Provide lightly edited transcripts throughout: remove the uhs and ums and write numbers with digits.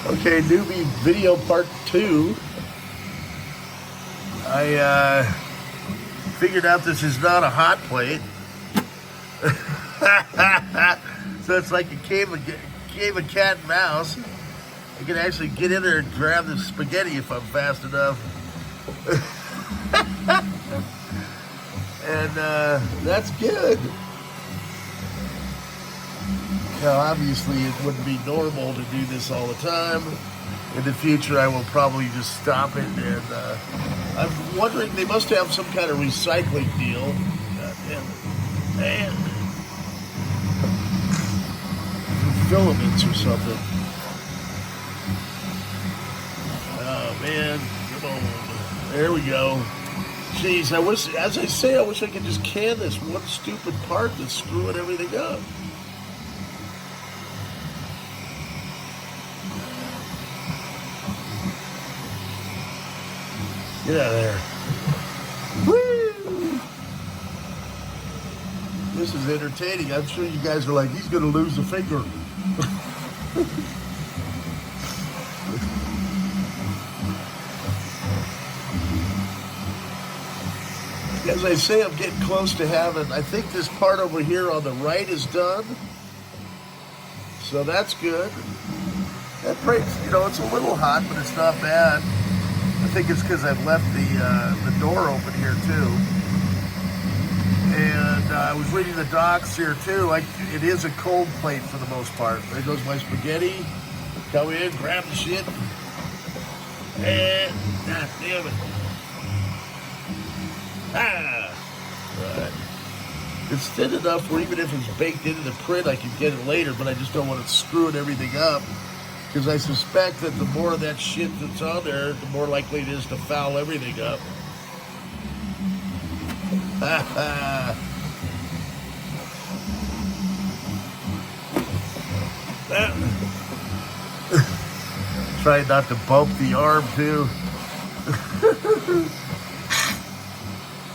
Okay, Newby video part 2. I figured out this is not a hot plate. So it's like a game of cat and mouse. I can actually get in there and grab the spaghetti if I'm fast enough. And that's good. Now, obviously, it wouldn't be normal to do this all the time. In the future, I will probably just stop it. And I'm wondering, they must have some kind of recycling deal. God damn it. Man. Filaments or something. Oh, man. Come on. There we go. Jeez, I wish, as I say, I wish I could just can this one stupid part that's screwing everything up. Get out of there. Woo! This is entertaining. I'm sure you guys are like, he's going to lose a finger. As I say, I'm getting close to having, I think this part over here on the right is done. So that's good. That breaks, you know, it's a little hot, but it's not bad. I think it's because I've left the door open here too. And I was reading the docs here too. Like, it is a cold plate for the most part. There goes my spaghetti. Come in, grab the shit. And, god damn it. Ah! Right. It's thin enough where even if it's baked into the print, I can get it later, but I just don't want it screwing everything up. Because I suspect that the more of that shit that's on there, the more likely it is to foul everything up. Try not to bump the arm, too.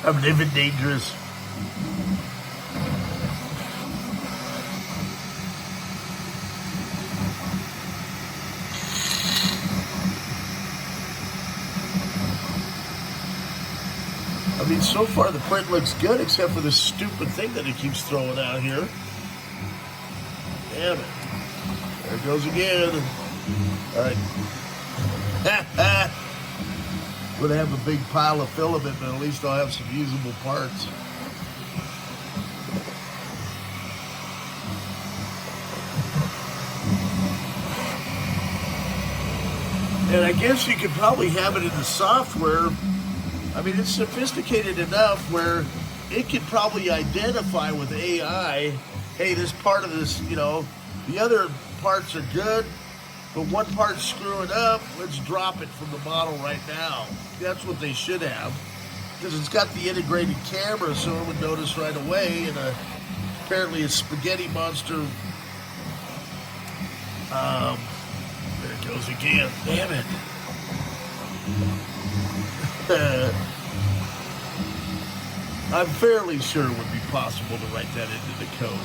I'm living dangerous. I mean, so far the print looks good, except for this stupid thing that it keeps throwing out here. Damn it. There it goes again. All right. Would have a big pile of filament, but at least I'll have some usable parts. And I guess you could probably have it in the software. I mean, it's sophisticated enough where it could probably identify with AI, hey, this part of this, you know, the other parts are good, but one part's screwing up, let's drop it from the model right now. That's what they should have, because it's got the integrated camera, so it would notice right away, and apparently a spaghetti monster, there it goes again, damn it. I'm fairly sure it would be possible to write that into the code.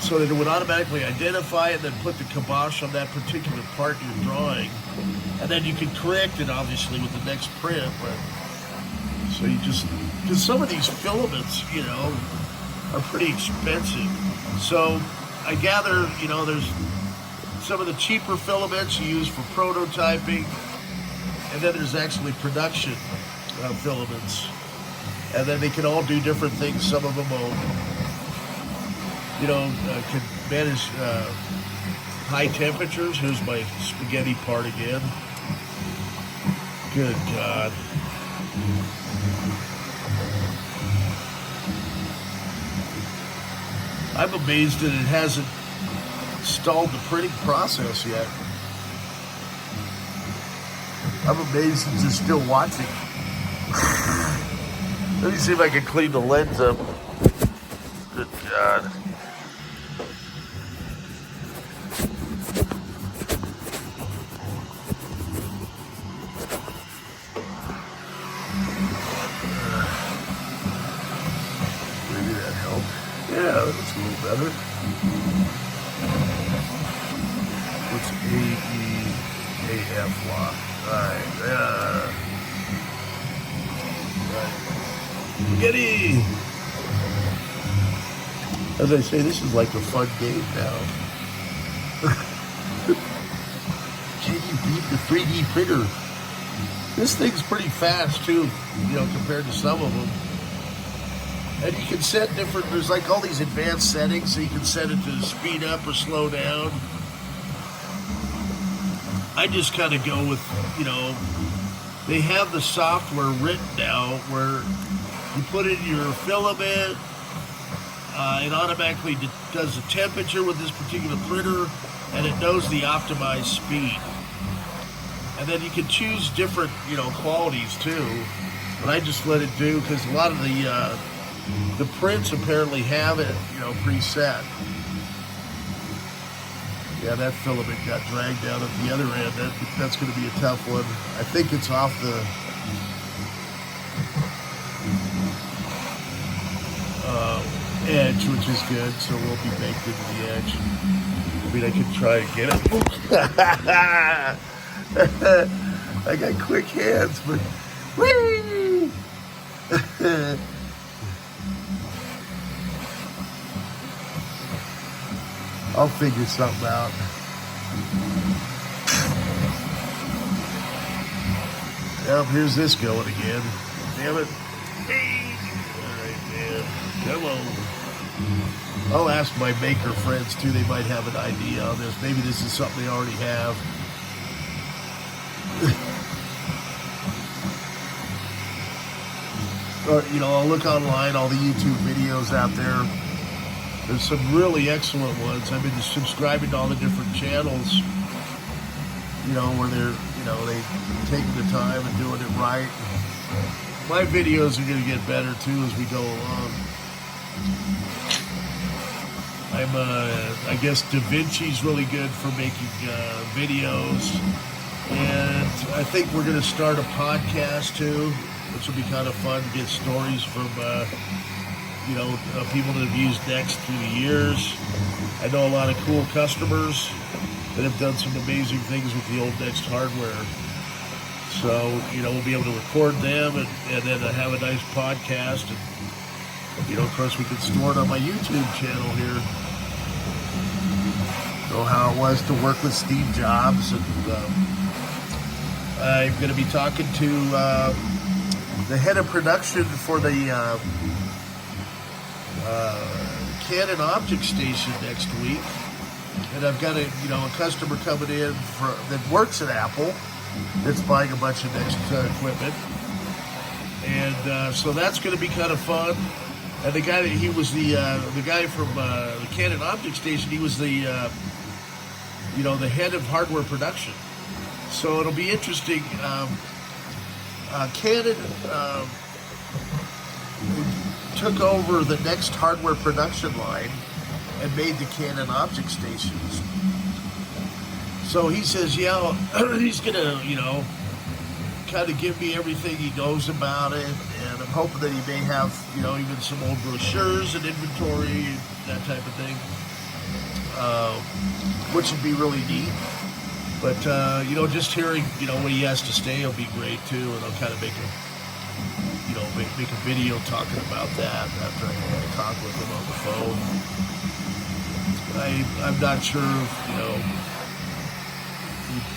So that it would automatically identify it and then put the kibosh on that particular part you're drawing. And then you can correct it, obviously, with the next print. But so you just, because some of these filaments, you know, are pretty expensive. So I gather, you know, there's some of the cheaper filaments you use for prototyping. And then there's actually production filaments. And then they can all do different things. Some of them will, you know, can manage high temperatures. Here's my spaghetti part again. Good God. I'm amazed that it hasn't stalled the printing process yet. I'm amazed it's just still watching. Let me see if I can clean the lens up. Good God. Maybe that helped. Yeah, that looks a little better. Let's AEAF lock. Alright. Spaghetti! As I say, this is like a fun game now. Can you beat the 3D printer? This thing's pretty fast too, you know, compared to some of them. And you can set different, there's like all these advanced settings, so you can set it to speed up or slow down. I just kind of go with, you know, they have the software written now where you put in your filament, it automatically does the temperature with this particular printer, and it knows the optimized speed. And then you can choose different, you know, qualities too. But I just let it do, because a lot of the prints apparently have it, you know, preset. Yeah, that filament got dragged down at the other end. That's going to be a tough one. I think it's off the edge, which is good, so it won't be baked into the edge. I mean, I could try to get it. I got quick hands, but whee! I'll figure something out. Well, here's this going again. Damn it. All right, man. Come on. I'll ask my maker friends too. They might have an idea on this. Maybe this is something they already have. Or, you know, I'll look online, all the YouTube videos out there. There's some really excellent ones. I've been subscribing to all the different channels, you know, where they're, you know, they taking the time and doing it right. My videos are going to get better too as we go along. I guess DaVinci's really good for making videos. And I think we're going to start a podcast too, which will be kind of fun to get stories from, you know, people that have used NeXT through the years. I know a lot of cool customers that have done some amazing things with the old NeXT hardware. So, you know, we'll be able to record them and then have a nice podcast. And, you know, of course, we can store it on my YouTube channel here. Know how it was to work with Steve Jobs. And I'm going to be talking to the head of production for the Canon Object Station next week, and I've got a customer coming in that works at Apple that's buying a bunch of NeXT equipment, and so that's going to be kind of fun. And the guy he was the guy from the Canon Object Station, he was the the head of hardware production. So it'll be interesting. Canon took over the NeXT hardware production line and made the Canon Object Stations. So he says, yeah, he's gonna, kind of give me everything he knows about it, and I'm hoping that he may have, even some old brochures and inventory and that type of thing, which would be really neat. But, just hearing, when he has to stay will be great too, and I'll kind of make a video talking about that after I talk with him on the phone. I'm not sure if,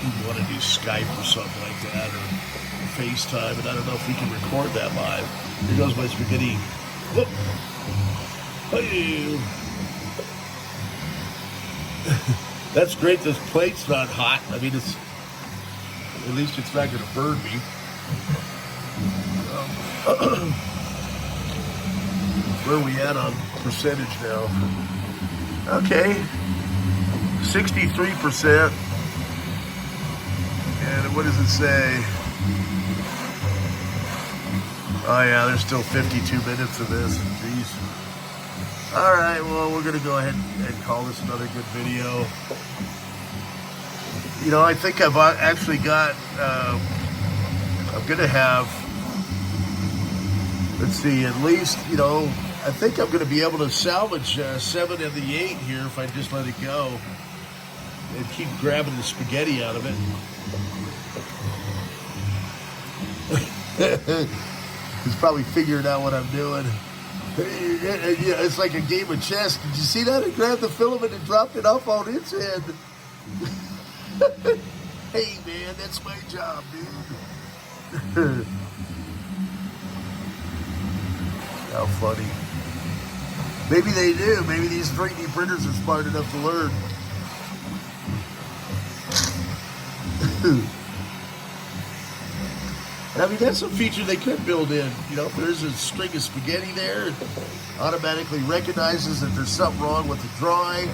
he'd want to do Skype or something like that, or FaceTime, and I don't know if we can record that live. Here goes my spaghetti. Whoop. Hey. That's great. This plate's not hot. I mean, at least it's not going to burn me. Where are we at on percentage now? Okay, 63%. And what does it say? Oh yeah, there's still 52 minutes of this. Jeez. All right, well, we're gonna go ahead and call this another good video. I think I've actually got, I'm gonna have, let's see, at least, I think I'm gonna be able to salvage 7 of the 8 here if I just let it go. and keep grabbing the spaghetti out of it. He's probably figuring out what I'm doing. Yeah, it's like a game of chess. Did you see that? I grabbed the filament and dropped it off on its head. Hey, man, that's my job, dude. How funny. Maybe they do. Maybe these 3D printers are smart enough to learn. I mean, that's a feature they could build in. You know, if there's a string of spaghetti there, it automatically recognizes that there's something wrong with the drawing.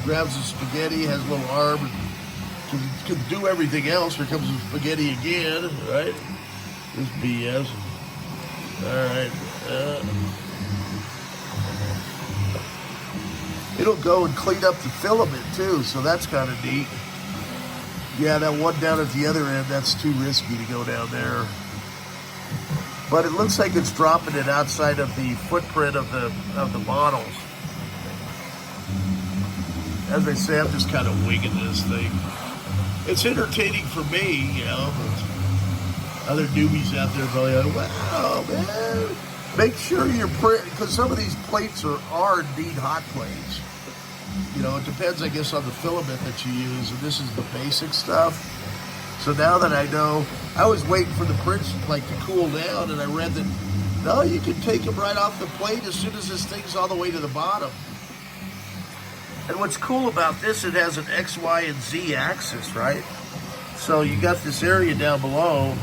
Grabs the spaghetti, has a little arm, and can do everything else. Here comes the spaghetti again, right? This BS. All right. It'll go and clean up the filament too, so that's kind of neat. Yeah, that one down at the other end, that's too risky to go down there. But it looks like it's dropping it outside of the footprint of the models. As I say, I'm just kind of winging this thing. It's entertaining for me, you know. Other newbies out there probably like, wow, man. Make sure you're because some of these plates are indeed hot plates. You know, it depends, I guess, on the filament that you use, and this is the basic stuff. So now that I know, I was waiting for the prints like to cool down, and I read that, no, you can take them right off the plate as soon as this thing's all the way to the bottom. And what's cool about this, it has an X, Y, and Z axis, right? So you got this area down below.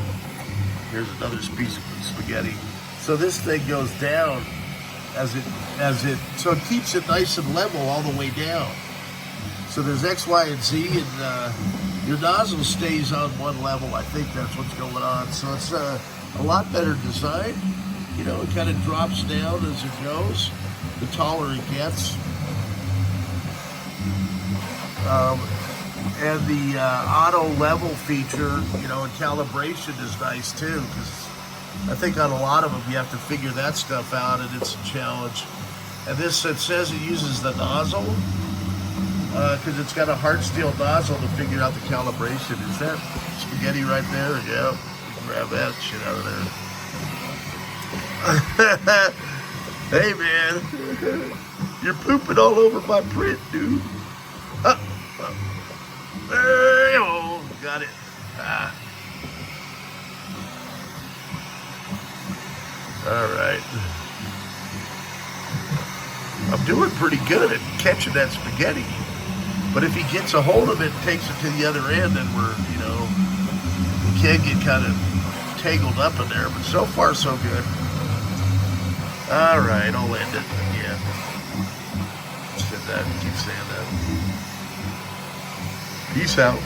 Here's another piece of spaghetti. So this thing goes down so it keeps it nice and level all the way down. So there's X, Y, and Z, and your nozzle stays on one level. I think that's what's going on. So it's a lot better design. You know, it kind of drops down as it goes, the taller it gets. And the auto level feature, you know, and calibration is nice too, because I think on a lot of them you have to figure that stuff out, and it's a challenge. And this, it says it uses the nozzle, because it's got a hard steel nozzle to figure out the calibration. Is that spaghetti right there? Yeah, grab that shit out of there. Hey man, you're pooping all over my print, dude. There you go, got it. All right. I'm doing pretty good at catching that spaghetti. But if he gets a hold of it and takes it to the other end, then we can get kind of tangled up in there. But so far, so good. All right, I'll end it. Yeah. Said that, keep saying that. Peace out.